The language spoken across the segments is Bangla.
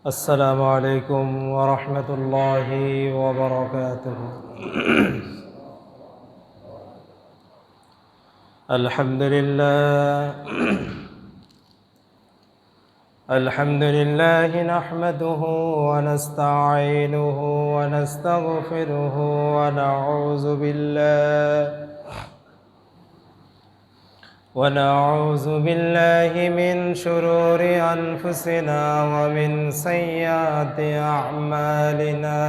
السلام عليكم ورحمة الله وبركاته. الحمد لله نحمده ونستعينه ونستغفره ونعوذ بالله من شرور أنفسنا ومن سيئات أعمالنا.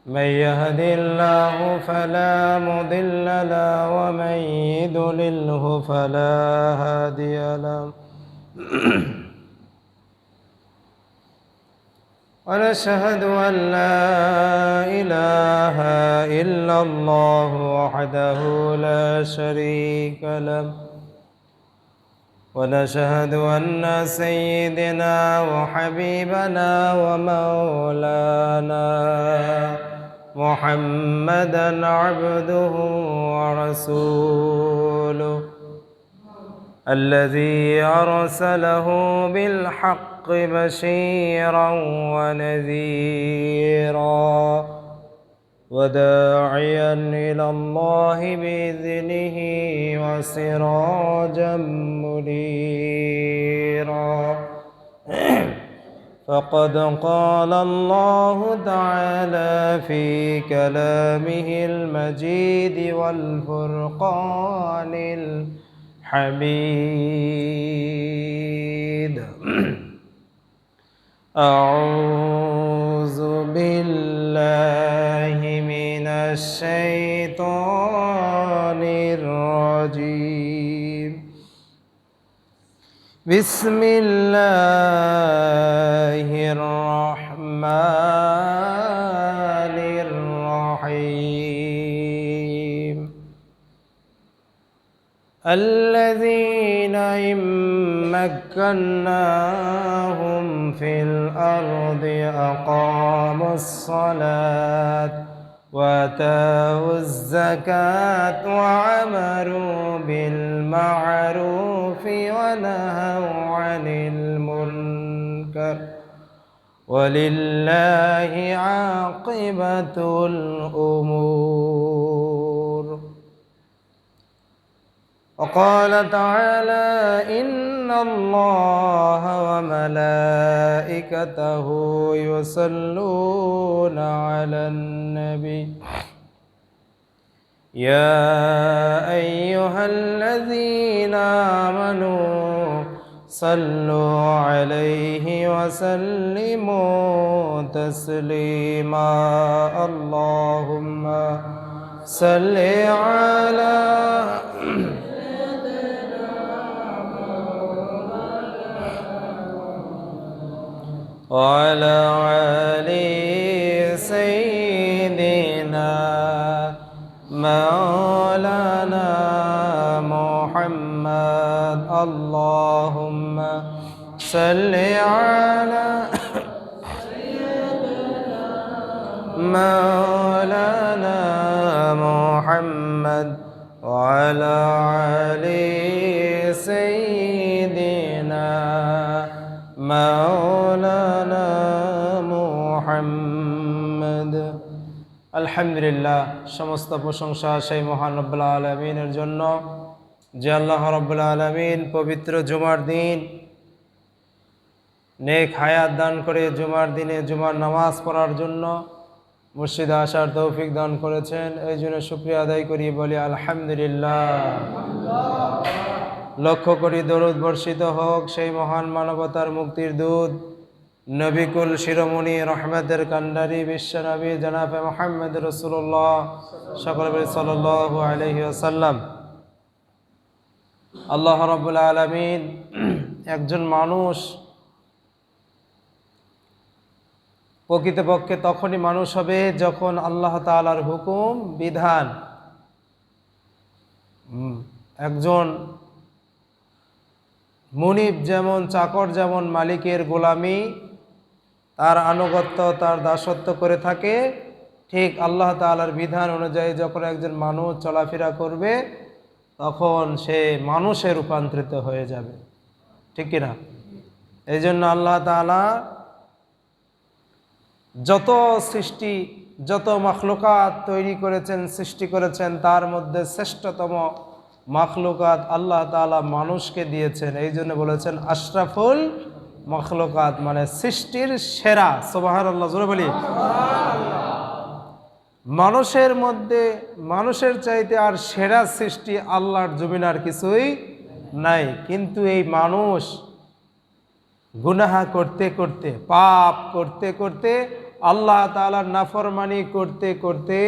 من يهد الله فلا مضل له ومن يضلله فلا هادي له. ونشهد أن لا إله إلا الله وحده لا شريك له. ونشهد أن سيدنا وحبيبنا ومولانا محمدا عبده ورسوله الذي أرسله بالحق بشيرا ونذيرا وداعيا إلى الله بإذنه وسراجا منيرا. فقد قال الله تعالى في كلامه المجيد والفرقان الحميد. أعوذ بالله من الشيطان الرجيم. بسم الله الرحمن الرحيم. الذين إن مكناهم في الأرض أقاموا الصلاة وآتوا الزكاة وعمروا بالمعروف ونهوا عن المنكر ولله عاقبة الأمور. وقال تعالى إن الله وملائكته يصلون على النبي يا أيها الذين آمنوا صلوا عليه وسلموا تسليما. اللهم صل على وعلى آل سيدنا مولانا محمد. اللهم صل على مولانا محمد وعلى آل سيدنا مولانا محمد. আলহামদুলিল্লাহ, সমস্ত প্রশংসা সেই মহান রব্বুল আলামিনের জন্য যে আল্লাহ রব্বুল আলামিন পবিত্র জুমার দিন নেক হায়াত দান করে জুমার দিনে জুমার নামাজ পড়ার জন্য মসজিদে আসার তৌফিক দান করেছেন। এই জন্য শুকরিয়া আদায় করি, বলি আলহামদুলিল্লাহ। লক্ষ্য করি দরুদ বর্ষিত হোক সেই মহান মানবতার মুক্তির দূত নবিকুল শিরোমণি রহমতের কান্ডারি বিশ্বনবী জনাবে মুহাম্মদ রাসূলুল্লাহ সাল্লাল্লাহু আলাইহি ওয়াসাল্লাম। আল্লাহ রাব্বুল আলামিন একজন মানুষ প্রকৃতপক্ষে তখনই মানুষ হবে যখন আল্লাহ তাআলার হুকুম বিধান একজন মুনিব যেমন চাকর যেমন মালিকের গোলামি তার আনুগত্য তার দাসত্ব করে থাকে, ঠিক আল্লাহ তাআলার বিধান অনুযায়ী যখন একজন মানুষ চলাফেরা করবে তখন সে মানুষে রূপান্তরিত হয়ে যাবে, ঠিক কিনা? এই জন্য আল্লাহ তাআলা যত সৃষ্টি, যত মাখলুকাত তৈরি করেছেন, সৃষ্টি করেছেন, তার মধ্যে শ্রেষ্ঠতম মাখলুকাত আল্লাহ তাআলা মানুষকে দিয়েছেন। এই জন্য বলেছেন আশরাফুল মাখলুকাত, মানে সৃষ্টির সেরা। সুবহানাল্লাহ, জোরে বলি। মানুষের মধ্যে, মানুষের চাইতে আর সেরা সৃষ্টি আল্লাহর জমিন আর কিছুই নাই। কিন্তু এই মানুষ গুনাহ করতে করতে, পাপ করতে করতে, আল্লাহ তাআলার নাফরমানি করতে করতে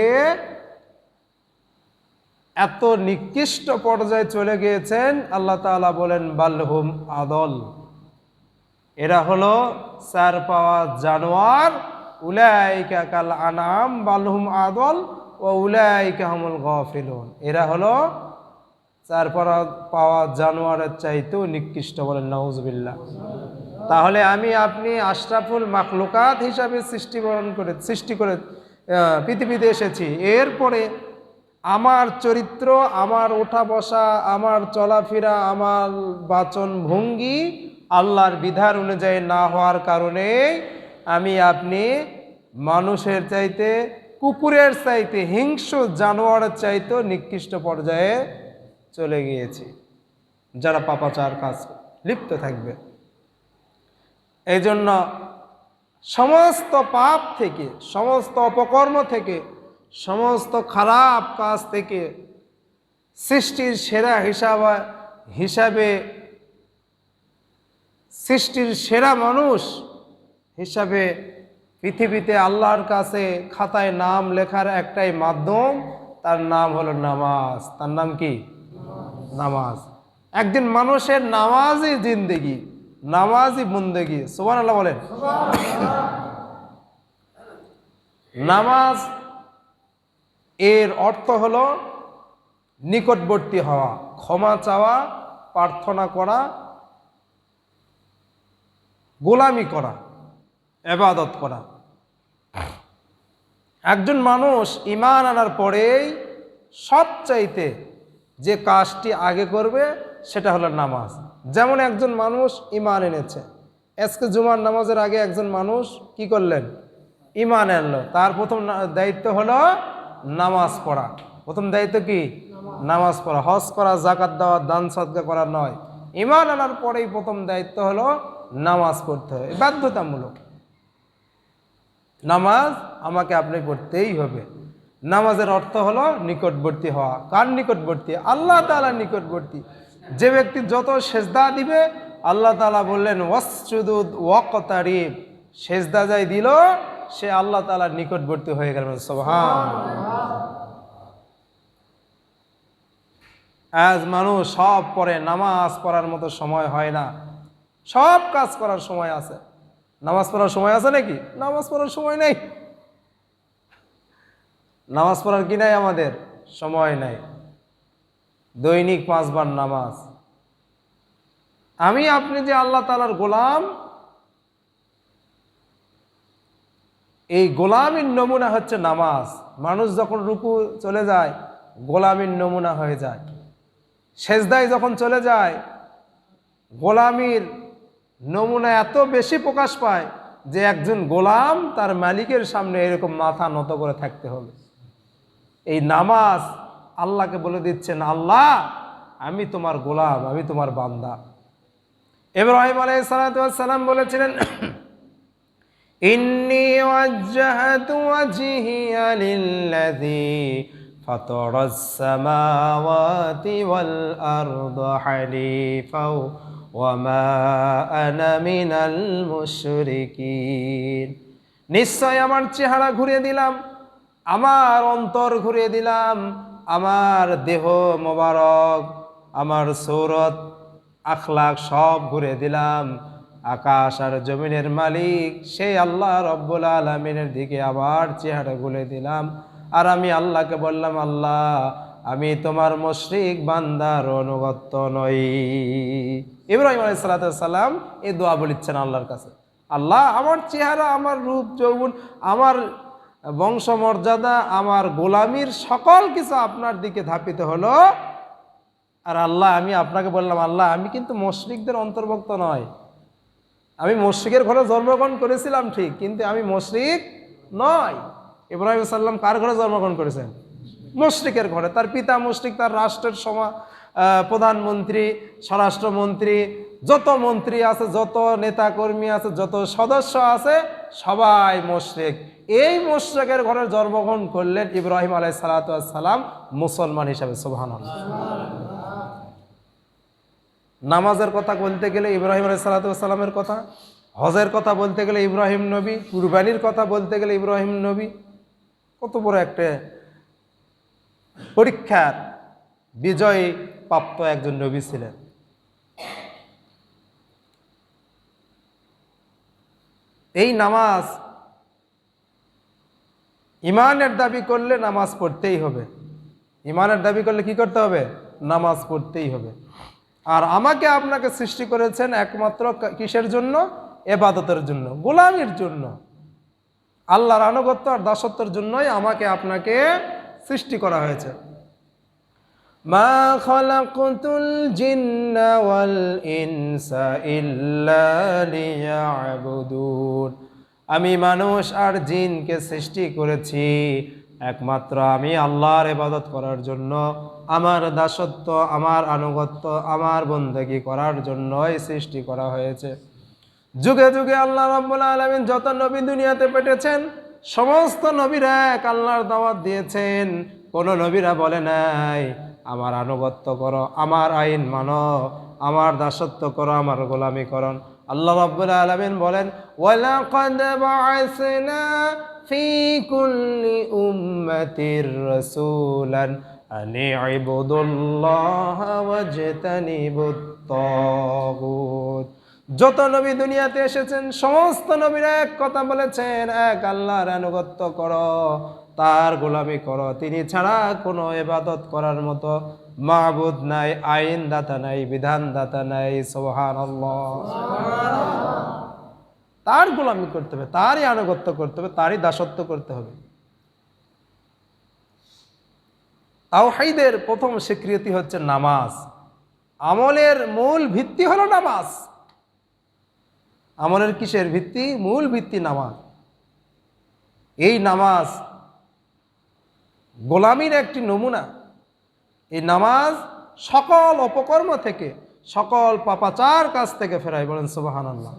এত নিকৃষ্ট পর্যায়ে চলে গিয়েছেন, আল্লাহ তাআলা বলেন বালহুম আদল, এরা হলো চার পাওয়া জানোয়ার। উলাইকা কাল আনাম বালহুম আদল ওয়া উলাইকা হুমুল গাফিলুন, এরা হলো চার পাওয়া জানোয়ারের চাইতেও নিকৃষ্ট, বলেন নাউজুবিল্লাহ। তাহলে আমি আপনি আশরাফুল মাখলুকাত হিসাবে সৃষ্টি করে পৃথিবীতে এসেছি। এরপরে আমার চরিত্র, আমার ওঠা বসা, আমার চলাফেরা, আমার বাচন ভঙ্গি আল্লাহর বিধান অনুযায়ী না হওয়ার কারণে আমি আপনি মানুষের চাইতে, কুকুরের চাইতে, হিংস্র জানোয়ারের চাইতে নিকৃষ্ট পর্যায়ে চলে গিয়েছি, যারা পাপাচার কাজ লিপ্ত থাকবে। এই জন্য সমস্ত পাপ থেকে, সমস্ত অপকর্ম থেকে, সমস্ত খারাপ কাজ থেকে সৃষ্টির সেরা হিসাবে সৃষ্টির সেরা মানুষ হিসাবে পৃথিবীতে আল্লাহর কাছে খাতায় নাম লেখার একটাই মাধ্যম, তার নাম হলো নামাজ। তার নাম কি? নামাজ। একদিন মানুষের নামাজই জিন্দেগি, নামাজই বন্দেগি। সুবহানাল্লাহ বলেন। নামাজ এর অর্থ হলো নিকটবর্তী হওয়া, ক্ষমা চাওয়া, প্রার্থনা করা, গোলামি করা, ইবাদত করা। একজন মানুষ ঈমান আনার পরেই সবচাইতে যে কাজটি আগে করবে সেটা হলো নামাজ। যেমন একজন মানুষ ঈমান এনেছে, আজকে জুমার নামাজের আগে একজন মানুষ কি করলেন? ঈমান আনলো। তার প্রথম দায়িত্ব হলো নামাজ পড়া। প্রথম দায়িত্ব কি? নামাজ পড়া। হজ করা, যাকাত দেওয়া, দান সদকা করা নয়। ঈমান আনার পরেই প্রথম দায়িত্ব হলো নামাজ পড়তে হবে, বাধ্যতামূলক। নামাজ আমাকে আপনি পড়তেই হবে। নামাজের অর্থ হলো নিকটবর্তী হওয়া। কার নিকটবর্তী? আল্লাহ তাআলার নিকটবর্তী। যে ব্যক্তি যত সেজদা দিবে, আল্লাহ তাআলা বললেন ওয়াসজুদু ওয়াকতারিব, সেজদা যাই দিল সে আল্লাহ তাআলার নিকটবর্তী হয়ে গেল। সুবহানাল্লাহ। আজ মানুষ সব পড়ে, নামাজ পড়ার মতো সময় হয় না। সব কাজ করার সময় আছে, নামাজ পড়ার সময় আছে নাকি? নামাজ পড়ার সময় নেই। নামাজ পড়ার কি নাই? আমাদের সময় নাই। দৈনিক 5 বার নামাজ। আমি আপনি যে আল্লাহ তাআলার গোলাম, এই গোলামীর নমুনা হচ্ছে নামাজ। মানুষ যখন রুকু চলে যায় গোলামীর নমুনা হয়ে যায়, সেজদায় যখন চলে যায় গোলামীর নমুনা এত বেশি প্রকাশ পায় যে একজন গোলাম তার মালিকের সামনে এরকম মাথা নত করে থাকতে হবে। এই নামাজ আল্লাহকে বলে দিচ্ছেন, আল্লাহ আমি তোমার গোলাম, আমি তোমার বান্দা। ইব্রাহিম আলাইহিস সালাম বলেছিলেন ইন্নী ওয়াজ্জাহতু ওয়াজহিয়া লিল্লাযী ফাতারাস সামাওয়াতি ওয়াল আরদা হানিফাও ওয়া মা আনা মিনাল মুশরিকিন। নিশ্চয় আমার চেহারা ঘুরিয়ে দিলাম, আমার অন্তর ঘুরিয়ে দিলাম, আমার দেহ মোবারক, আমার সূরত আখলাক সব ঘুরিয়ে দিলাম। আকাশ আর জমিনের মালিক সেই আল্লাহ রব্বুল আলামিনের দিকে আবার চেহারা ঘুরে দিলাম। আর আমি আল্লাহকে বললাম, আল্লাহ আমি তোমার মুশরিক বান্দার অনুগত নই। ইব্রাহিম আলাইহিস সালাম এই দোয়া বলেছেন আল্লাহর কাছে, আল্লাহ আমার চেহারা, আমার রূপ যৌবন, আমার বংশমর্যাদা, আমার গোলামির সকল কিছু আপনার দিকে ধাপিত হলো। আর আল্লাহ, আমি আপনাকে বললাম, আল্লাহ আমি কিন্তু মুশরিকদের অন্তর্ভুক্ত নয়, আমি মুশরিকের ঘরে জন্মগ্রহণ করেছিলাম ঠিক, কিন্তু আমি মুশরিক নয়। ইব্রাহিম সাল্লাম কার ঘরে জন্মগ্রহণ করেছেন? মুশরিকের ঘরে। তার পিতা মুশরিক, তার রাষ্ট্রের প্রধানমন্ত্রী, স্বরাষ্ট্রমন্ত্রী, যত মন্ত্রী আছে, যত নেতা কর্মী আছে, যত সদস্য আছে, সবাই মুশরিক। এই মুশরিকের ঘরে জন্মগ্রহণ করলেন ইব্রাহিম আলাইহিস সালাতু ওয়াস সালাম মুসলমান হিসাবে। সুবহানাল্লাহ। নামাজের কথা বলতে গেলে ইব্রাহিম আলাইহিস সালাতু ওয়াস সালামের কথা, হজের কথা বলতে গেলে ইব্রাহিম নবী, কুরবানির কথা বলতে গেলে ইব্রাহিম নবী। কত বড় একটা পরীক্ষার বিজয় প্রাপ্ত একজন নবী ছিলেন। এই নামাজ, ইমানের দাবি করলে নামাজ পড়তেই হবে। ইমানের দাবি করলে কি করতে হবে? নামাজ পড়তেই হবে। আর আমাকে আপনাকে সৃষ্টি করেছেন একমাত্র কিসের জন্য? ইবাদতের জন্য, গোলামির জন্য, আল্লাহর আনুগত্য আর দাসত্বের জন্যই আমাকে আপনাকে সৃষ্টি করা হয়েছে। মা খালাকতুল জিন্না ওয়াল ইনসা ইল্লা লিয়াবুদুন। আমি মানুষ আর জিনকে সৃষ্টি করেছি একমাত্র আমি আল্লাহর ইবাদত করার জন্য, আমার দাসত্ব, আমার আনুগত্য, আমার বন্দেগী করার জন্যই সৃষ্টি করা হয়েছে। যুগে যুগে আল্লাহ রাব্বুল আলামিন যত নবী দুনিয়াতে পাঠিয়েছেন, সমস্ত নবীরা এক আল্লাহর দাওয়াত দিয়েছেন। কোন নবীরা বলে নাই আমার আনুগত্য করো, আমার আইন মানো, আমার দাসত্ব করো, আমার গোলামি করো। আল্লাহ রাব্বুল আলামিন বলেন, ওয়ালাকাদ বাআসনা ফি কুল্লি উম্মাতির রাসূলান আন ইবুদুল্লাহা ওয়াজতানিবুত তাগুত। যত নবী দুনিয়াতে এসেছেন সমস্ত নবীরা এক কথা বলেছেন, এক আল্লাহর আনুগত্য করো, তার গোলামি করো, তিনি ছাড়া কোনো ইবাদত করার মতো মাবুদ নাই, আইন দাতা নাই, বিধান দাতা নাই। সুবহানাল্লাহ। তার গোলামি করতে হবে, তারই আনুগত্য করতে হবে, তারই দাসত্ব করতে হবে। তাওহীদের প্রথম স্বীকৃতি হচ্ছে নামাজ। আমলের মূল ভিত্তি হলো নামাজ। আমলের কিসের ভিত্তি? মূল ভিত্তি নামাজ। এই নামাজ গোলামির একটি নমুনা। এই নামাজ সকল অপকর্ম থেকে, সকল পাপাচার কাজ থেকে ফেরায়। বলেন সুবহানাল্লাহ।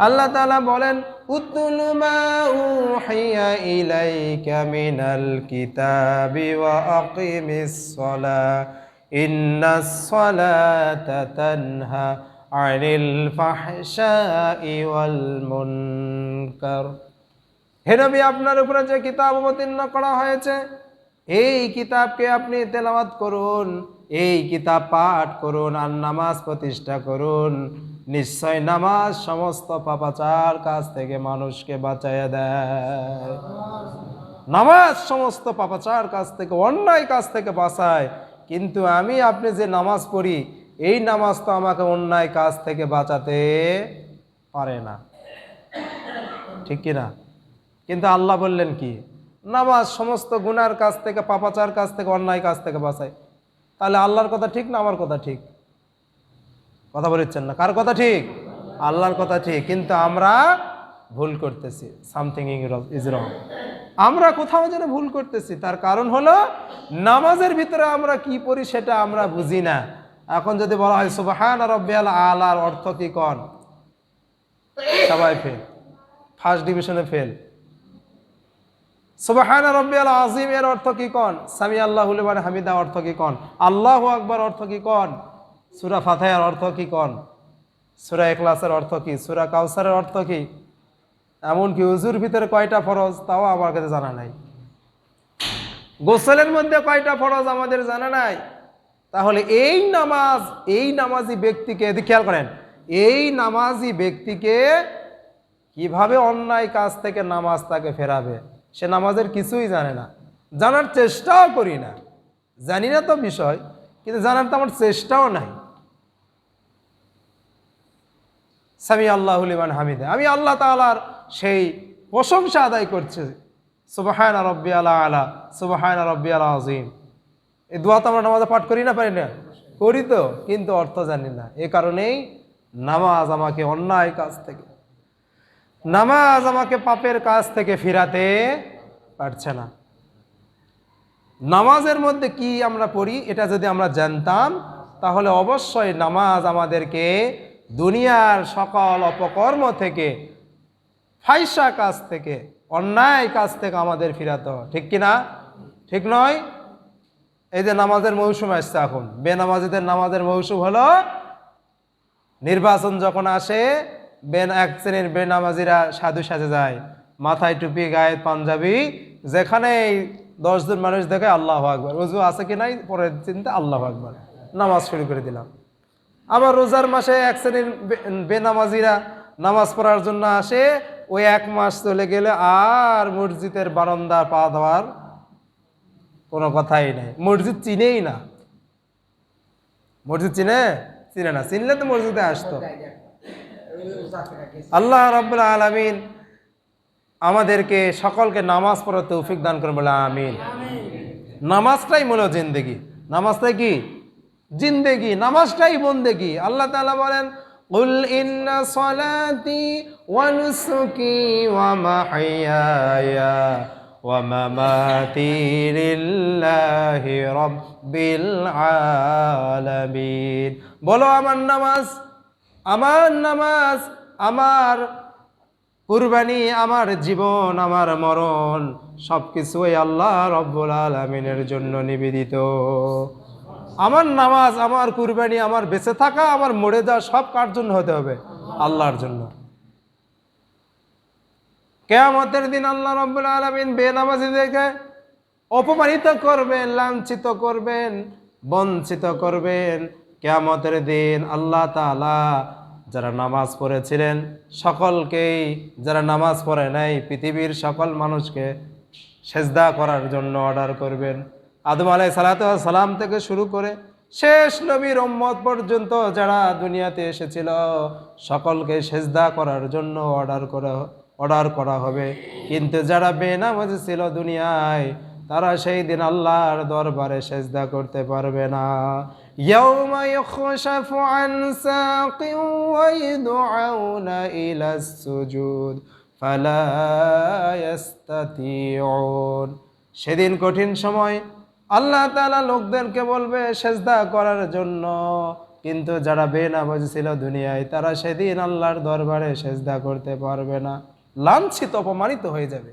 আল্লাহ তাআলা বলেন, উতলু মা উহিয়া ইলাইকা মিনাল কিতাবি ওয়া আকিমিস সালাহ ইন্নাস সালাতা তানহা আনিল ফাহশাই ওয়াল মুনকার। হে নবী, আপনার উপরে যে কিতাব অবতীর্ণ করা হয়েছে, এই কিতাবকে আপনি তেলাওয়াত করুন, এই কিতাব পাঠ করুন আর নামাজ প্রতিষ্ঠা করুন। নিশ্চয় নামাজ সমস্ত পাপাচার কাজ থেকে মানুষকে বাঁচাইয়া দেয়। নামাজ সমস্ত পাপাচার কাজ থেকে, অন্যায় কাজ থেকে বাঁচায়। কিন্তু আমি আপনি যে নামাজ পড়ি, এই নামাজ তো আমাকে অন্যায় কাজ থেকে বাঁচাতে পারে না, ঠিক কিনা? কিন্তু আল্লাহ বললেন কি? নামাজ সমস্ত গুনার কাজ থেকে, পাপাচার কাজ থেকে, অন্যায় কাজ থেকে বাঁচায়। তাহলে আল্লাহর কথা ঠিক না আমার কথা ঠিক? কথা বলেছেন না? কার কথা ঠিক? আল্লাহর কথা ঠিক। কিন্তু আমরা ভুল করতেছি। Something is wrong. আমরা কোথাও যেন ভুল করতেছি। তার কারণ হলো নামাজের ভিতরে আমরা কি পড়ি সেটা আমরা বুঝি না। এখন যদি বলা হয় সুবহান রাব্বিয়াল আলার অর্থ কি কোন? সবাই ফেল, ফার্স্ট ডিভিশনে ফেল। সুবহান রাব্বিয়াল আযীম এর অর্থ কি কোন? সামি আল্লাহু লিমান হামিদা অর্থ কি কোন? আল্লাহু আকবার অর্থ কি কোন? সূরা ফাতিহার অর্থ কি কোন? সূরা ইখলাসের অর্থ কি? সূরা কাউসারের অর্থ কি? এমনকি ওযুর ভিতরে কয়টা ফরজ তাও আমার কাছে জানা নাই। গোসলের মধ্যে কয়টা ফরজ আমাদের জানা নাই। তাহলে এই নামাজ, এই নামাজি ব্যক্তিকে, এদিকে খেয়াল করেন, এই নামাজি ব্যক্তিকে কিভাবে অন্যায় কাজ থেকে নামাজ তাকে ফেরাবে, সে নামাজের কিছুই জানে না, জানার চেষ্টাও করি না। জানি না তো বিষয়, কিন্তু জানার তো আমার চেষ্টাও নাই। সামি আল্লাহু লিমান হামিদা, আমি আল্লাহ তাআলার সেই প্রশংসা আদায় করছি, সুবহান রাব্বিয়াল আলা, সুবহান রাব্বিয়াল আযীম। এই দোয়া তো আমরা নামাজে পাঠ করি না, পারি না? করি তো, কিন্তু অর্থ জানি না। এই কারণেই নামাজ আমাকে অন্যায় কাজ থেকে, নামাজ আমাকে পাপের কাজ থেকে ফিরাতে পারছে না। নামাজের মধ্যে কি আমরা পড়ি এটা যদি আমরা জানতাম, তাহলে অবশ্যই নামাজ আমাদেরকে দুনিয়ার সকল অপকর্ম থেকে, ফাহিশা কাজ থেকে, অন্যায় কাজ থেকে আমাদের ফিরাতে হয়। ঠিক কিনা? ঠিক নয়? এই যে নামাজের মৌসুম আসছে এখন, বেনামাজিদের নামাজের মৌসুম হলো নির্বাচন যখন আসে, এক শ্রেণীর বেনামাজিরা সাধু সাজে যায়, মাথায় টুপি, গায়ে পাঞ্জাবি, যেখানে 10 জন মানুষ দেখে আল্লাহু আকবার, ওযু আছে কি নাই পরের চিন্তা আল্লাহু আকবার, নামাজ শুরু করে দিলাম। আবার রোজার মাসে এক শ্রেণীর বেনামাজিরা নামাজ পড়ার জন্য আসে, ওই 1 মাস চলে গেলে আর মসজিদের বারান্দা পা দেওয়ার কোনো কথাই নেই, মসজিদ চিনেই না। মসজিদ চিনে না, চিনলে তো মসজিদে আসতো। আল্লাহ রাব্বুল আলামিন আমাদেরকে সকলকে নামাজ পড়ার তৌফিক দান করুন, বলে আমিন। নামাজটাই মূল জিন্দেগি, নামাজটাই কি জিন্দেগি, নামাজটাই বন্দেগি। আল্লাহ তাআলা বলেন, কুল ইন্না সলাতি ওয়া নুসুকি ওয়া মাহইয়ায়া ওয়া মামাতি লিল্লাহি রাব্বিল আলামিন। বলো আমার নামাজ, আমার কুরবানি, আমার জীবন, আমার মরণ সবকিছুই আল্লাহ রব্বুল আলামিনের জন্য নিবেদিত। আমার নামাজ, আমার কুরবানি, আমার বেঁচে থাকা, আমার মরে যাওয়া সব কার জন্য হতে হবে? আল্লাহর জন্য। কিয়ামতের দিন আল্লাহ রব্বুল আলামিন বেনামাজীদেরকে অপমানিত করবেন, লাঞ্ছিত করবেন, বঞ্চিত করবেন। কিয়ামতের দিন আল্লাহ তাআলা যারা নামাজ পড়েছিলেন সকলকেই, যারা নামাজ পড়ে নাই পৃথিবীর সকল মানুষকে সেজদা করার জন্য অর্ডার করবেন। আদম আলাইহিস সালাম থেকে শুরু করে শেষ নবীর উম্মত পর্যন্ত যারা দুনিয়াতে এসেছিল সকলকে সেজদা করার জন্য অর্ডার করা হবে। কিন্তু যারা বেনামাজি ছিল দুনিয়ায়, তারা সেই দিন আল্লাহর দরবারে সেজদা করতে পারবে না। ইয়াউমা ইউখশাফু আন সাকিন ওয়া ইদউনা ইলাস সুজুদ ফালা ইস্তাতিউন। সেদিন কঠিন সময় আল্লাহ তাআলা লোকদেরকে বলবে সেজদা করার জন্য, কিন্তু যারা বেনামাজি ছিল দুনিয়ায় তারা সেদিন আল্লাহর দরবারে সেজদা করতে পারবে না, লাঞ্ছিত অপমানিত হয়ে যাবে।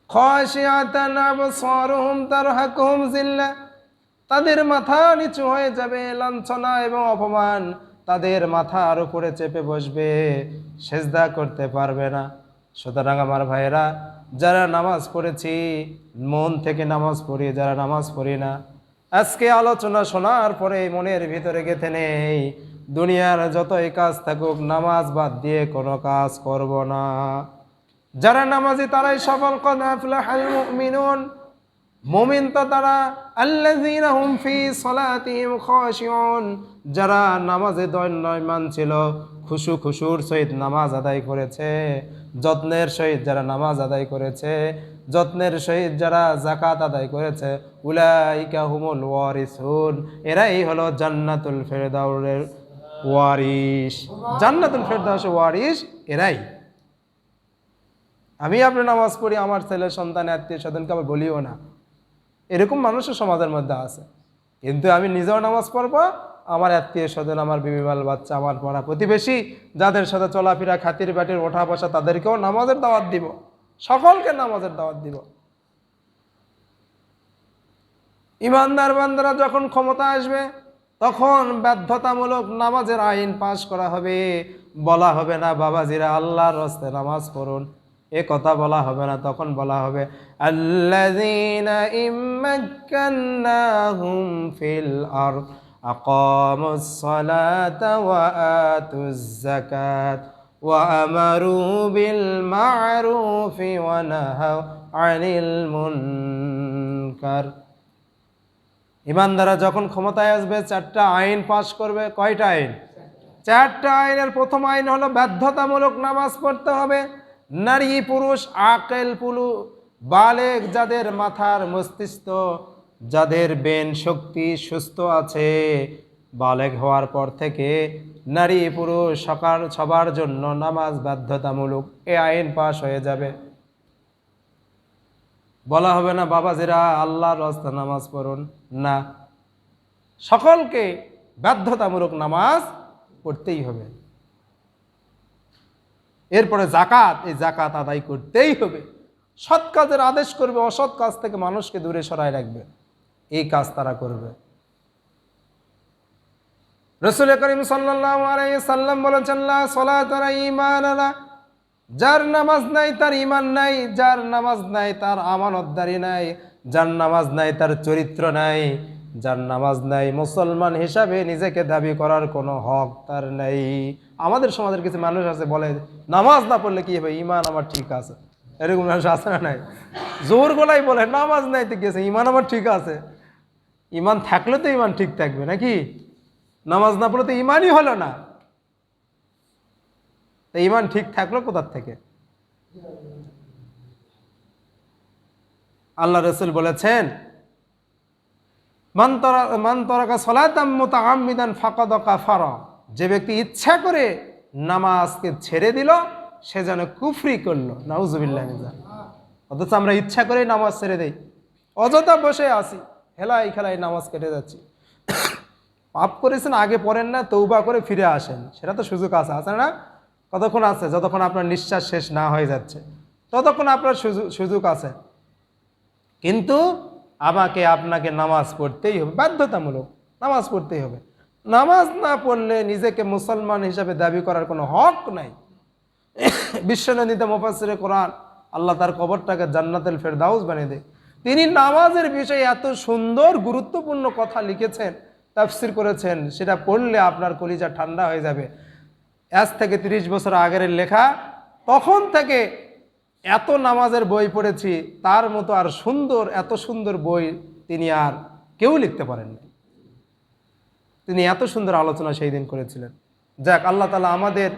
খাশিয়াতান আবসারুহুম তারহাকুহুম যিল্লা, তাদের মাথা নিচু হয়ে যাবে, লাঞ্ছনা এবং অপমান তাদের মাথার উপরে চেপে বসবে, সেজদা করতে পারবে না। সুতরাং আমার ভাইয়েরা, যারা নামাজ পড়েছি মন থেকে নামাজ পড়ি, যারা নামাজ পড়ি না, আজকে আলোচনা শোনার পরে মনের ভিতরে গেঁথে নেই, দুনিয়ার যতই কাজ থাকুক নামাজ বাদ দিয়ে কোনো কাজ করব না। যারা নামাজি তারাই সফল, কদ আফলাহাল মুমিনুন, মুমিন তো তারা, আল্লাযীনা হুম ফি সালাতিহিম খাশিউন, যারা নামাজে দণ্ডায়মান ছিল, খুশুর সহিত নামাজ আদায় করেছে, যত্নের সহিত যারা নামাজ আদায় করেছে, যত্নের সহিত যারা যাকাত আদায় করেছে, উলাইকা হুমুল ওয়ারিসুন, এরাই হলো জান্নাতুল ফেরদাউসের ওয়ারিস। জান্নাতুল ফেরদাউসের ওয়ারিস এরাই। আমি আপনি নামাজ পড়ি, আমার ছেলে সন্তান আত্মীয় স্বজনকে আবার বলিও না, এরকম মানুষও সমাজের মধ্যে আছে। কিন্তু আমি নিজেও নামাজ পড়বো, আমার আত্মীয় স্বজন, আমার বিবিবাল বাচ্চা, আমার পড়া প্রতিবেশী, যাদের সাথে চলাফেরা, খাতির বাটির ওঠা বসা, তাদেরকেও নামাজের দাওয়াত দিব, সকলকে নামাজের দাওয়াত দিব। ইমানদার বান্দারা যখন ক্ষমতা আসবে তখন বাধ্যতামূলক নামাজের আইন পাশ করা হবে। বলা হবে না বাবাজিরা আল্লাহর রাস্তায় নামাজ পড়ুন, এ কথা বলা হবে না। তখন বলা হবে আল্লাযীনা ইম্মাক্কান্নাহুম ফিল আরদ আকামুস সালাতা ওয়া আতুজ যাকাত ওয়া আমারু বিল মা'রুফি ওয়া নাহাউ আনিল মুনকার। ইমানদাররা যখন ক্ষমতায় আসবে 4টা আইন পাশ করবে। কয়টা আইন? 4টা আইনের প্রথম আইন হলো বাধ্যতামূলক নামাজ পড়তে হবে। নারী পুরুষ আকেল পুলু বালেগ, যাদের মাথার মস্তিষ্ক, যাদের ব্রেন শক্তি সুস্থ আছে, বালেগ হওয়ার পর থেকে নারী পুরুষ সবার জন্য নামাজ বাধ্যতামূলক। এ আইন পাশ হয়ে যাবে। বলা হবে না বাবাজিরা আল্লাহর রাস্তায় নামাজ পড়ুন, না, সকলকে বাধ্যতামূলক নামাজ পড়তেই হবে। এরপরে জাকাত, এই জাকাত আদায় করতেই হবে। সৎ কাজের আদেশ করবে, অসৎ কাজ থেকে মানুষকে দূরে সরায় রাখবে, এই কাজ তারা করবে। রাসূল করিম সাল্লাল্লাহু আলাইহি সাল্লাম বলেছেন, লা সালাতা লা ঈমান লা, যার নামাজ নাই তার ঈমান নাই, যার নামাজ নাই তার আমানতদারি নাই, যার নামাজ নাই তার চরিত্র নাই, যার নামাজ নাই মুসলমান হিসাবে নিজেকে দাবি করার কোনো হক তার নাই। আমাদের সমাজের কিছু মানুষ আছে বলে নামাজ না পড়লে কি হবে, ঈমান আমার ঠিক আছে। এরকম মানুষ আছে না নাই? জোর গলায় বলে নামাজ নাই তো গেছে, ঈমান আমার ঠিক আছে। ঈমান থাকলে তো ঈমান ঠিক থাকবে নাকি? নামাজ না পড়লে তো ঈমানই হলো না। তো ঈমান ঠিক থাকলো কোথার থেকে? আল্লাহ রাসূল বলেছেন, মান তারাকা সালাতাম মুতাআম্মিদান ফাকাদ কাফারা, যে ব্যক্তি ইচ্ছা করে নামাজকে ছেড়ে দিল সে যেন কুফরি করলো। নাউজুবিল্লাহ। অথচ আমরা ইচ্ছা করে নামাজ ছেড়ে দেই, অযথা বসে আসি, হেলাই খেলাই নামাজ কেটে যাচ্ছি। পাপ করেছেন আগে পড়েন না, তৌবা করে ফিরে আসেন, সেটা তো সুযোগ আছে না? কতক্ষণ আছে? যতক্ষণ আপনার নিঃশ্বাস শেষ না হয়ে যাচ্ছে ততক্ষণ আপনার সুযোগ আছে। কিন্তু আমাকে আপনাকে নামাজ পড়তেই হবে, বাধ্যতামূলক নামাজ পড়তেই হবে। নামাজ না পড়লে নিজেকে মুসলমান হিসাবে দাবি করার কোনো হক নাই। বিশ্বনন্দিত মুফাসসিরে কোরআন আল্লাহ তার কবরটাকে জান্নাতুল ফেরদাউস বানিয়ে দেয়। তিনি নামাজের বিষয়ে এত সুন্দর গুরুত্বপূর্ণ কথা লিখেছেন, তাফসির করেছেন, সেটা পড়লে আপনার কলিজা ঠান্ডা হয়ে যাবে। আজ থেকে 30 বছর আগের লেখা, তখন থেকে এত নামাজের বই পড়েছি, তার মতো আর সুন্দর, এত সুন্দর বই তিনি আর কেউ লিখতে পারেননি। তিনি এত সুন্দর আলোচনা সেই দিন করেছিলেন। যাক, আল্লাহ তাআলা আমাদের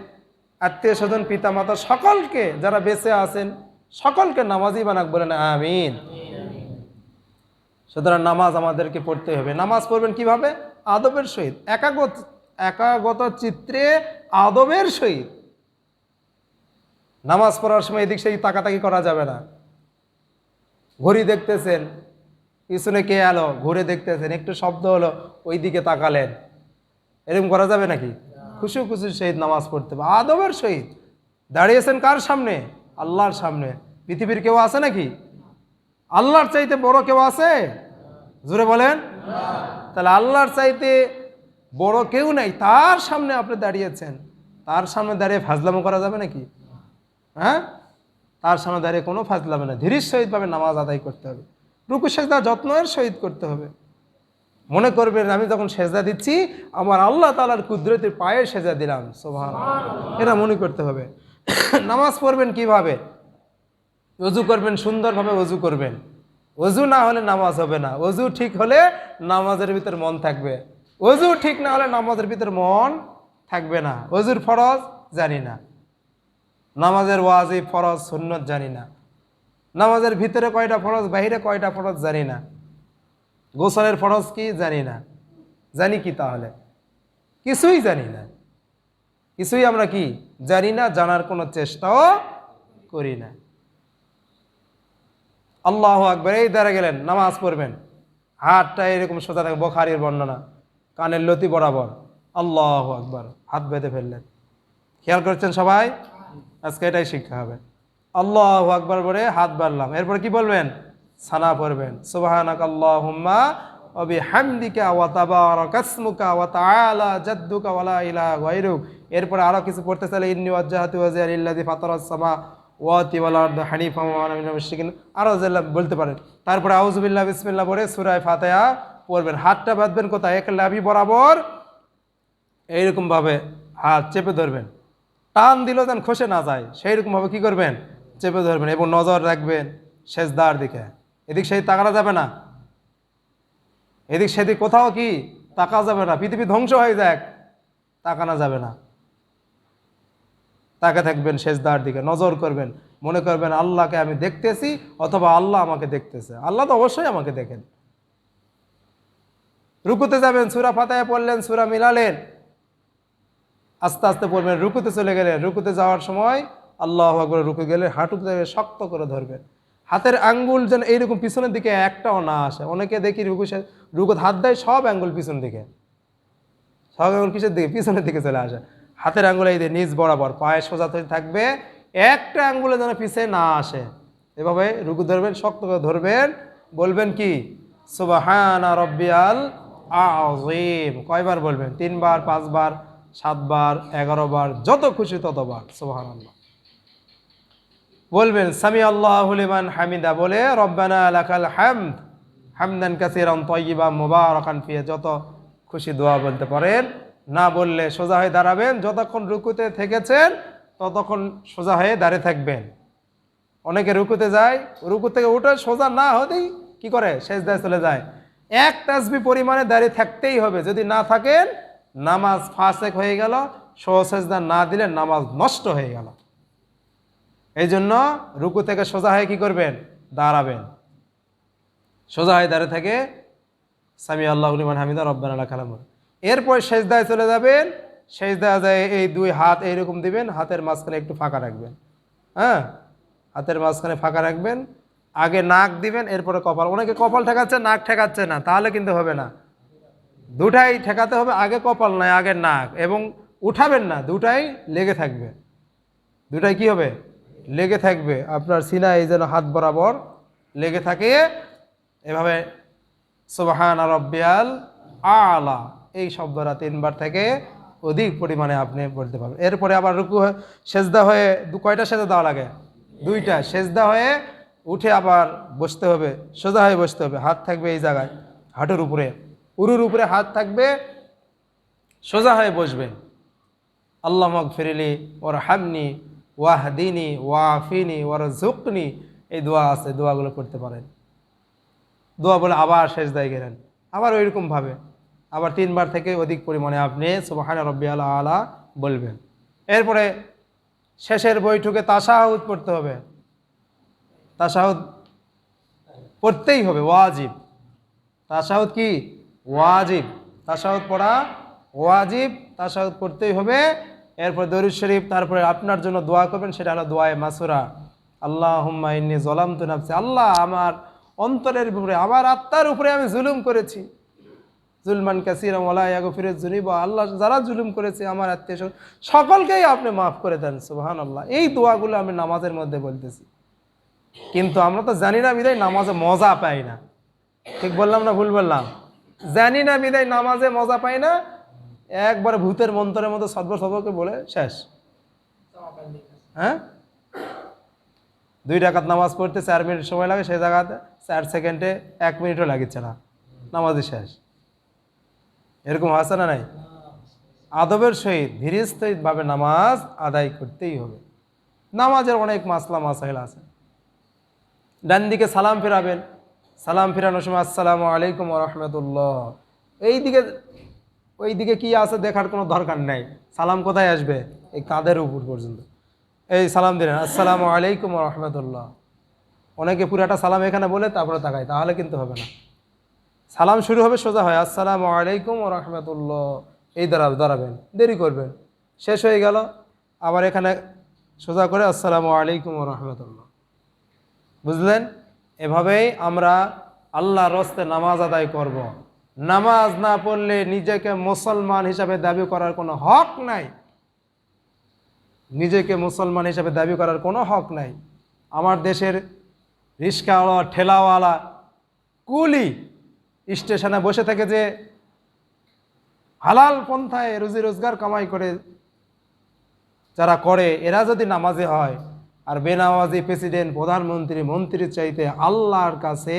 আত্মীয় স্বজন পিতা মাতা সকলকে, যারা বেঁচে আছেন সকলকে নামাজি বানাক, বলেন আমিন। সুতরাং নামাজ আমাদেরকে পড়তে হবে। নামাজ পড়বেন কিভাবে? আদবের সহিত, একাগত চিত্রে আদবের সহিত। নামাজ পড়ার সময় এদিক সেদিক তাকাতাকি করা যাবে না। ঘড়ি দেখতেছেন, পিছনে কে এলো, ঘুরে দেখতেছেন, একটু শব্দ হলো, ওই দিকে তাকালেন, এরকম করা যাবে নাকি? খুশি খুশির সহিত নামাজ পড়তে হবে, আদবের সহিত। দাঁড়িয়েছেন কার সামনে? আল্লাহর সামনে। পৃথিবীর কেউ আছে নাকি? আল্লাহর চাইতে বড় কেউ আছে? জোরে বলেন। তাহলে আল্লাহর চাইতে বড় কেউ নাই, তার সামনে আপনি দাঁড়িয়েছেন, তার সামনে দাঁড়িয়ে ফাজলামো করা যাবে নাকি? হ্যাঁ, তার সামনে দাঁড়িয়ে কোনো ফাজলামো না, ধীরের সহিতভাবে নামাজ আদায় করতে হবে। রুকু সেজদা যত্নের সহিত করতে হবে। মনে করবেন আমি যখন সেজদা দিচ্ছি আমার আল্লাহ তাআলার কুদরতের পায়ে সেজদা দিলাম, সুবহানাল্লাহ, এটা মনে করতে হবে। নামাজ পড়বেন কিভাবে? ওযু করবেন, সুন্দরভাবে ওযু করবেন। ওযু না হলে নামাজ হবে না। ওযু ঠিক হলে নামাজের ভিতর মন থাকবে, ওযু ঠিক না হলে নামাজের ভিতর মন থাকবে না। ওযুর ফরজ জানি না, নামাজের ওয়াজিব ফরজ সুন্নত জানি না, নামাজের ভিতরে কয়টা ফরজ, বাইরে কয়টা ফরজ জানি না, গোসলের ফরজ কি জানি না। জানি কি তাহলে? কিছুই জানি না। কিছুই আমরা কি জানি না, জানার কোনো চেষ্টাও করি না। আল্লাহু আকবার, এই দাঁড়া গেলেন, নামাজ পড়বেন, হাতটা এরকম সোজা থাকে, বুখারীর বর্ণনা, কানের লতি বরাবর, আল্লাহু আকবার, হাত বেঁধে ফেললেন। খেয়াল করছেন সবাই? আজকে এটাই শিক্ষা হবে। আল্লাহু আকবার বলে হাত বাড়লাম, এরপর কি বলবেন? সানা পড়বেন, সুবহানাকাল্লাহুম্মা ওয়া বিহামদিকা ওয়া তাবারাকা ইসমুকা ওয়া তাআলা জাদ্দুকা ওয়া লা ইলাহা গায়রুক। এরপর আরো কিছু পড়তে চাইলে ইন্নী ওয়াজ্জাহতু ওয়াজহিয়া লিল্লাযী ফাতারাস সামাওয়াতি ওয়াল আরদা হানিফাও ওয়া আনা মিনাল মুশরিকিন, আরো যেটা বলতে পারেন। তারপরে আউযু বিল্লাহি বিসমিল্লাহ পড়ে সূরা ফাতিহা পড়বেন। হাতটা বাঁধবেন কোথায়? এক লাভি বরাবর, এইরকম ভাবে হাত চেপে ধরবেন, টান দিল যেন খসে না যায়, সেই রকম ভাবে কি করবেন? চেপে ধরবেন, এবং নজর রাখবেন সেজদার দিকে। এদিক সেদিক তাকানো যাবে না, এদিক সেদিক কোথাও কি তাকা যাবে না। পৃথিবী ধ্বংস হয়ে যাক, তাকানো যাবে না। তাকে থাকবেন সেজদার দিকে, নজর করবেন, মনে করবেন আল্লাহকে আমি দেখতেছি অথবা আল্লাহ আমাকে দেখতেছে। আল্লাহ তো অবশ্যই আমাকে দেখেন। রুকুতে যাবেন, সূরা ফাতিহা পড়লেন, সূরা মিলালেন, আস্তে আস্তে পড়বেন। রুকুতে চলে গেলেন, রুকুতে যাওয়ার সময় আল্লাহু আকবার, রুকু গেলে হাঁটুতে শক্ত করে ধরবেন। হাতের আঙ্গুল যেন এইরকম পিছনের দিকে একটাও না আসে। অনেকে দেখি রুকুতে হাত দেয়, সব আঙ্গুল পিছন দিকে, সব আঙ্গুল কিসের দিকে? পিছনের দিকে চলে আসে। হাতের আঙ্গুল এই যে নিচ বরাবর, পায়ে সোজা থাকবে, একটা আঙ্গুলে যেন পিছিয়ে না আসে। এভাবে রুকু ধরবেন, শক্ত করে ধরবেন, বলবেন কি? সুবহানা রাব্বিয়াল আযীম। কয়বার বলবেন? 3 বার, 5 বার, 7 বার, 11 বার, যত খুশি ততবার সুবহানাল্লাহ বলবেন। সামি আল্লাহু লিমান হামিদা বলে রব্বানা লাকাল হামদ হামদান কাসীরান তাইয়িবান মুবারাকান ফিহি, যত খুশি দোয়া বলতে পারেন। না বললে সোজা হয়ে দাঁড়াবেন, যতক্ষণ রুকুতে থেকেছেন ততক্ষণ সোজা হয়ে দাঁড়িয়ে থাকবেন। অনেকে রুকুতে যায়, রুকু থেকে উঠে সোজা না হতেই কি করে? সেজদায় চলে যায়। এক তাসবিহ পরিমাণে দাঁড়িয়ে থাকতেই হবে। যদি না থাকেন নামাজ ফাসেক হয়ে গেল, সেজদা না দিলে নামাজ নষ্ট হয়ে গেল। এই জন্য রুকু থেকে সোজা হয়ে কি করবেন? দাঁড়াবেন। সোজা হয়ে দাঁড়িয়ে থেকে সামি আল্লাহু লিমান হামিদা রব্বানা লাকাল হামদ। এরপর সেজদায় চলে যাবেন। সেজদায় যায় এই 2 হাত এইরকম দিবেন, হাতের মাঝখানে একটু ফাঁকা রাখবেন। হ্যাঁ, হাতের মাঝখানে ফাঁকা রাখবেন। আগে নাক দিবেন, এরপরে কপাল। অনেকে কপাল ঠেকাচ্ছে, নাক ঠেকাচ্ছে না, তাহলে কিন্তু হবে না। দুটাই ঠেকাতে হবে, আগে কপাল নয়, আগে নাক। এবং উঠাবেন না, দুটাই লেগে থাকবে। দুটাই কি হবে? লেগে থাকবে। আপনার সিনায় যেন হাত বরাবর লেগে থাকে। এভাবে সুবহানা রাব্বিয়াল আলা এই শব্দটা 3 বার থেকে অধিক পরিমাণে আপনি বলতে পারবেন। এরপরে আবার রুকু সেজদা হয়ে কয়টা সেজদা দেওয়া লাগে? 2টা। সেজদা হয়ে উঠে আবার বসতে হবে, সোজা হয়ে বসতে হবে। হাত থাকবে এই জায়গায়, হাঁটুর উপরে, উরুর উপরে হাত থাকবে, সোজা হয়ে বসবেন। আল্লাহুম্মা গফিরলি ওয়ারহামনি ওয়াহদিনি ওয়াআফিনি ওয়ারযুকনি, এই দোয়া আছে, দোয়াগুলো করতে পারেন। দোয়া বলে আবার সেজদায় গেলেন, আবার ওইরকমভাবে আবার 3 বার থেকে অধিক পরিমাণে আপনি সুবহানা রাব্বিয়াল আলা বলবেন। এরপরে শেষের বৈঠকে তাশাহুদ পড়তে হবে। তাশাহুদ পড়তেই হবে, ওয়াজিব। তাশাহুদ কি? ওয়াজিব। তাশাহুদ পড়া ওয়াজিব, তাশাহুদ পড়তেই হবে। এরপর দরুদ শরীফ, তারপরে আপনার জন্য দোয়া করবেন, সেটা হলো দোয়ায়ে মাসুরা। আল্লাহুম্মা ইন্নী যালামতু নাফসি, আল্লাহ আমার অন্তরের উপরে, আমার আত্মার উপরে আমি জুলুম করেছি। জুলমান কাসীরা ওয়ালা ইয়াগফিরুয যুনুবা, আল্লাহ যারা জুলুম করেছে আমার আত্মীয় সকলকেই আপনি মাফ করে দেন। সুবহানাল্লাহ। এই দোয়াগুলো আমি নামাজের মধ্যে বলতেছি, কিন্তু আমরা তো জানি না বিধায় নামাজে মজা পাই না। ঠিক বললাম না ভুল বললাম? জানি না বিধায় নামাজে মজা পাই না। একবার ভূতের মন্ত্রের মতো সদবর সদবরকে বলে শেষ। হ্যাঁ, 2 রাকাত নামাজ পড়তে 4 মিনিট সময় লাগে, সেই জায়গাতে 4 সেকেন্ডে 1 মিনিটও লাগিচ্ছে না, নামাজই শেষ। এরকম আছে না নাই? আদবের সহিত ধীরস্থিরভাবে নামাজ আদায় করতেই হবে। নামাজের অনেক মাসলা মাসাইল আছে। ডান দিকে সালাম ফেরাবেন, সালাম ফেরানোর সময় আসসালামু আলাইকুম ওয়া রাহমাতুল্লাহ। এই দিকে ওই দিকে কি আছে দেখার কোনো দরকার নেই। সালাম কোথায় আসবে? এই কাঁধের উপর পর্যন্ত। এই সালাম দিলেন আসসালামু আলাইকুম ওয়া রাহমাতুল্লাহ। অনেকে পুরাটা সালাম এখানে বলে তারপরে তাকায়, তাহলে কিন্তু হবে না। সালাম শুরু হবে সোজা হয় আসসালামু আলাইকুম ওয়া রাহমাতুল্লাহ, এই দাঁড়াবেন, দেরি করবেন, শেষ হয়ে গেল আবার এখানে সোজা করে আসসালামু আলাইকুম ওয়া রাহমাতুল্লাহ। বুঝলেন? এভাবেই আমরা আল্লাহর রাস্তে নামাজ আদায় করব। নামাজ না পড়লে নিজেকে মুসলমান হিসাবে দাবি করার কোনো হক নাই। নিজেকে মুসলমান হিসাবে দাবি করার কোনো হক নাই। আমার দেশের রিক্সাওয়ালা, ঠেলাওয়ালা, কুলি স্টেশনে বসে থেকে যে হালাল পন্থায় রুজি রোজগার কামাই করে যারা করে, এরা যদি নামাজি হয়, আর বেনামাজি প্রেসিডেন্ট, প্রধানমন্ত্রী, মন্ত্রীর চাইতে আল্লাহর কাছে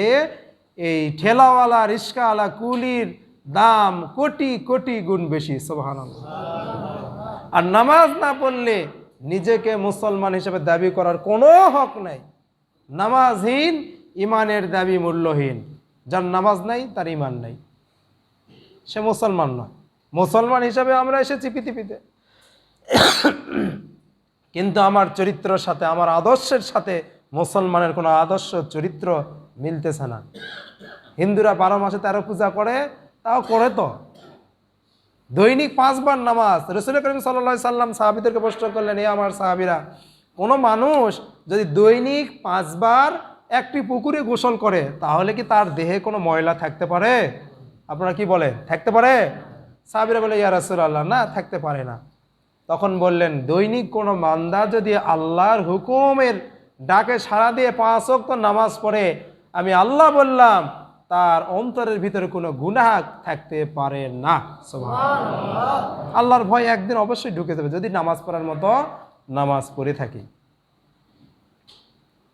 এই ঠেলাওয়ালা, রিক্সাওয়ালা, কুলির দাম কোটি কোটি গুণ বেশি। সুবহানাল্লাহ। আর নামাজ না পড়লে নিজেকে মুসলমান হিসেবে দাবি করার কোনো হক নাই। নামাজহীন ইমানের দাবি মূল্যহীন। যার নামাজ নাই তার ইমান নাই, সে মুসলমান নয়। মুসলমান হিসাবে আমরা এসেছি পৃথিবীতে, কিন্তু আমার চরিত্রের সাথে, আমার আদর্শের সাথে মুসলমানের কোনো আদর্শ চরিত্র মিলতেছে না। হিন্দুরা 12 মাসে 13 পূজা করে, তাও করে তো। দৈনিক 5 বার নামাজ। রাসূল করিম সাল্লাল্লাহু আলাইহি সাল্লাম সাহাবীদেরকে প্রশ্ন করলেন, এ আমার সাহাবীরা, কোনো মানুষ যদি দৈনিক 5 বার একটি পুকুরে গোসল করে, তাহলে কি তার দেহে কোনো ময়লা থাকতে পারে? আপনারা কি বলেন, থাকতে পারে? সাহাবীরা বলে, ইয়া রাসূলুল্লাহ, না, থাকতে পারে না। তখন বললেন, দৈনিক কোনো বান্দা যদি আল্লাহর হুকুমের ডাকে সাড়া দিয়ে 5 ওয়াক্ত নামাজ পড়ে, আমি আল্লাহ বললাম তার অন্তরের ভিতরে কোনো গুনাহ থাকতে পারে না। সুবহানাল্লাহ। আল্লাহর ভয় একদিন অবশ্যই ঢুকে যাবে যদি নামাজ পড়ার মতো নামাজ পড়ে থাকি।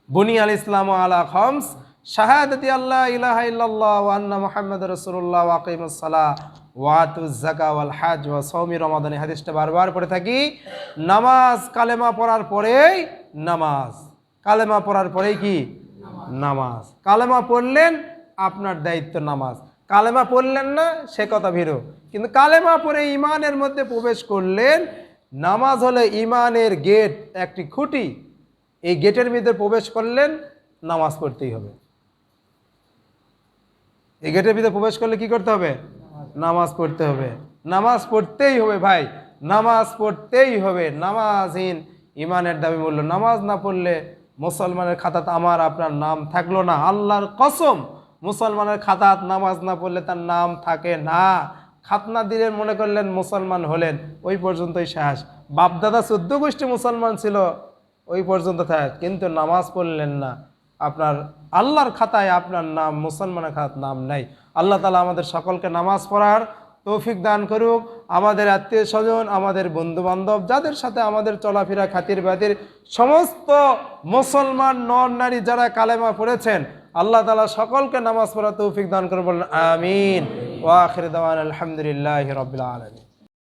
বুনিয়াল ইসলাম আলা খামস, শাহাদাতি আল্লাহ ইলাহা ইল্লাল্লাহ ওয়া আন্না মুহাম্মাদুর রাসূলুল্লাহ ওয়া আকিমুস সালাহ ওয়া আতুজ যাকাত ওয়াল হজ ওয়া সাওমি রমাদান। এই হাদিসটা বারবার পড়ে থাকি। নামাজ কালেমা পড়ার পরেই নামাজ, কালেমা পড়ার পরেই কি নামাজ। কালেমা পড়লেন, আপনার দায়িত্ব নামাজ। কালেমা পড়লেন না, সে কথা ভিড়ো। কিন্তু কালেমা পড়ে ইমানের মধ্যে প্রবেশ করলেন। নামাজ হলো ইমানের গেট, একটি খুঁটি। এই গেটের ভিতরে প্রবেশ করলেন, নামাজ পড়তেই হবে। এই গেটের ভিতরে প্রবেশ করলে কি করতে হবে? নামাজ পড়তে হবে। নামাজ পড়তেই হবে ভাই, নামাজ পড়তেই হবে। নামাজহীন ইমানের দাবি মূল্য। নামাজ না পড়লে মুসলমানের খাতাত আমার আপনার নাম থাকলো না। আল্লাহর কসম, মুসলমানের খাতাত নামাজ না পড়লে তার নাম থাকে না। খাতনা দিলেন, মনে করলেন মুসলমান হলেন, ওই পর্যন্তই শেষ। বাপদাদা 14 গোষ্ঠী মুসলমান ছিল, ওই পর্যন্ত থাক, কিন্তু নামাজ পড়লেন না, আপনার আল্লাহর খাতায় আপনার নাম, মুসলমানের খাতায় নাম নাই। আল্লাহ তাআলা আমাদের সকলকে নামাজ পড়ার তৌফিক দান করুক। আমাদের আত্মীয় স্বজন, আমাদের বন্ধু বান্ধব, যাদের সাথে আমাদের চলাফেরা, খাতির বাতির, সমস্ত মুসলমান নর নারী যারা কালেমা পড়েছেন, আল্লাহ তাআলা সকলকে নামাজ পড়ার তৌফিক দান করুন। বলেন আমিন। ওয়া আখির দাওয়ানা আলহামদুলিল্লাহি রাব্বিল আলামিন।